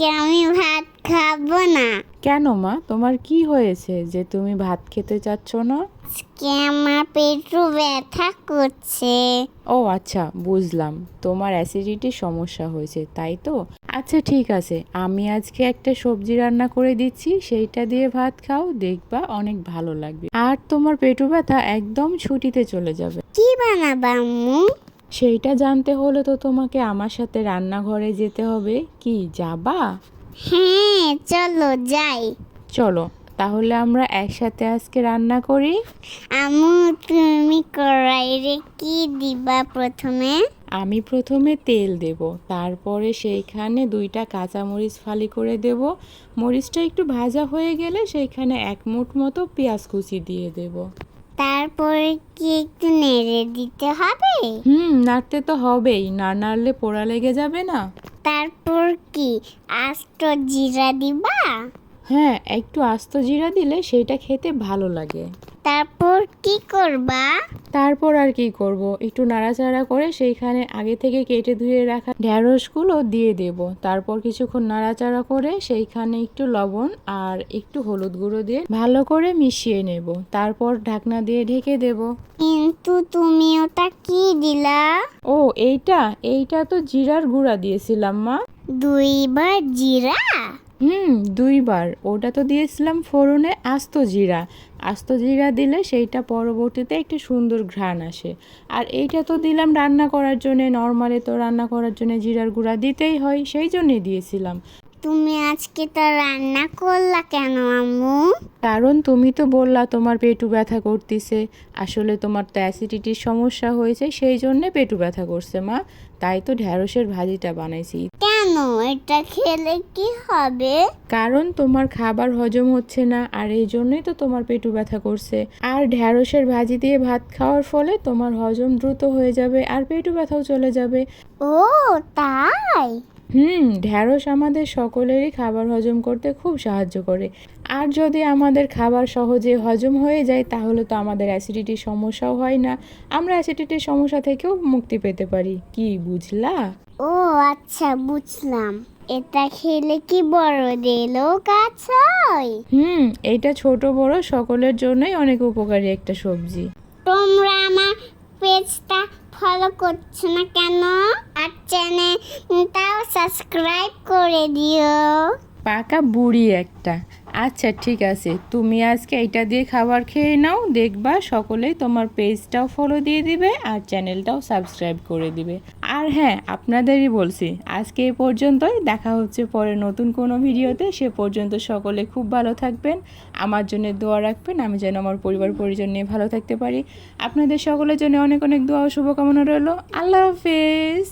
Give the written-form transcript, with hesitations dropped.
আজকে আমি ভাত খাবো না। কেন মা, তোমার কি হয়েছে যে তুমি ভাত খেতে চাচ্ছ না? আজকে আমার পেটু ব্যথা করছে। ও আচ্ছা, বুঝলাম, তোমার অ্যাসিডিটির সমস্যা হয়েছে তাই তো। আচ্ছা ঠিক আছে, আমি আজকে একটা সবজি রান্না করে দিচ্ছি, সেইটা দিয়ে ভাত খাও, দেখবা অনেক ভালো লাগবে আর তোমার পেটু ব্যথা একদম ছুটিতে চলে যাবে। কি বানাবা আম্মু? সেইটা জানতে হলে তো তোমাকে আমার সাথে রান্নাঘরে যেতে হবে। কি, যাবা? হ্যাঁ চলো যাই। চলো তাহলে আমরা একসাথে আজকে রান্না করি। আম্মু তুমি কড়াইরে কি দিবা প্রথমে? আমি প্রথমে তেল দেব, তারপরে সেইখানে 2টা কাঁচামরিচ ফালি করে দেব। মরিচটা একটু ভাজা হয়ে গেলে সেইখানে 1 মুঠ মতো পেঁয়াজ কুচি দিয়ে দেব। তারপরে কি একটু নেড়ে দিতে হবে? নাড়তে তো হবেই, না নাড়লে পোড়া লেগে যাবে না। তারপর কি আস্ত জিরা দিবা? হ্যাঁ, একটু আস্ত জিরা দিলে সেইটা খেতে ভালো লাগে। তারপর কি করবা? তারপর আর কি করব, একটু নাড়াচাড়া করে সেইখানে আগে থেকে কেটে ধুয়ে রাখা ঢেঁড়সগুলো দিয়ে দেব। তারপর কিছুক্ষণ নাড়াচাড়া করে সেইখানে একটু লবণ আর একটু হলুদ গুঁড়ো দিয়ে ভালো করে মিশিয়ে নেব। তারপর ঢাকনা দিয়ে ঢেকে দেব। কিন্তু তুমি ওটা কি দিলা? ও এইটা তো জিরার গুঁড়া দিয়েছিলাম মা। 2বার জিরা? 2বার, ওটা তো দিয়েছিলাম ফোড়নে আস্ত জিরা দিলে সেইটা পরবর্তীতে একটু সুন্দর ঘ্রাণ আসে। আর এইটা তো দিলাম রান্না করার জন্য, নর্মালি তো রান্না করার জন্য জিরার গুঁড়া দিতেই হয়, সেই জন্যই দিয়েছিলাম। তুমি আজকে তা রান্না করলা কেন আম্মু? কারণ তুমি তো বললা তোমার পেটু ব্যথা করতেছে, আসলে তোমার তো অ্যাসিডিটির সমস্যা হয়েছে, সেই জন্যে পেটু ব্যথা করছে মা, তাই তো ঢ্যাঁড়সের ভাজিটা বানাইছি। কেন, এটা খেলে কি হবে? কারণ তোমার খাবার হজম হচ্ছে না, আর এই জন্যই তো তোমার পেটু ব্যথা করছে। আর ঢ্যাঁড়সের ভাজি দিয়ে ভাত খাওয়ার ফলে তোমার হজম দ্রুত হয়ে যাবে আর পেটু ব্যথাও চলে যাবে। ও তাই? ঢ্যাঁড়স আমাদের সকলেরই খাবার হজম করতে খুব সাহায্য করে। আর যদি আমাদের খাবার সহজে হজম হয়ে যায় তাহলে তো আমাদের অ্যাসিডিটির সমস্যাও হয় না, আমরা অ্যাসিডিটির সমস্যা থেকেও মুক্তি পেতে পারি। কি বুঝলা? ও আচ্ছা বুঝলাম। এটা খেলে কি বড়দেরও কাজ হয়? এইটা ছোট বড় সকলের জন্যই অনেক উপকারী একটা সবজি। তোমরা আমার পেজটা ফলো করছো না কেন? আর চ্যানেলটাও সাবস্ক্রাইব করে দিও। পাকা বুড়ি একটা। আচ্ছা ঠিক আছে, তুমি আজকে এইটা দিয়ে খাবার খেয়ে নাও, দেখবা সকলেই তোমার পেজটাও ফলো দিয়ে দিবে আর চ্যানেলটাও সাবস্ক্রাইব করে দিবে। আর হ্যাঁ, আপনাদেরই বলছি, আজকে এই পর্যন্তই, দেখা হচ্ছে পরে নতুন কোনো ভিডিওতে। সে পর্যন্ত সকলে খুব ভালো থাকবেন, আমার জন্য দোয়া রাখবেন, আমি যেন আমার পরিবার পরিজন নিয়ে ভালো থাকতে পারি। আপনাদের সকলের জন্য অনেক অনেক দোয়া ও শুভকামনা রইল। আল্লাহ হাফেজ।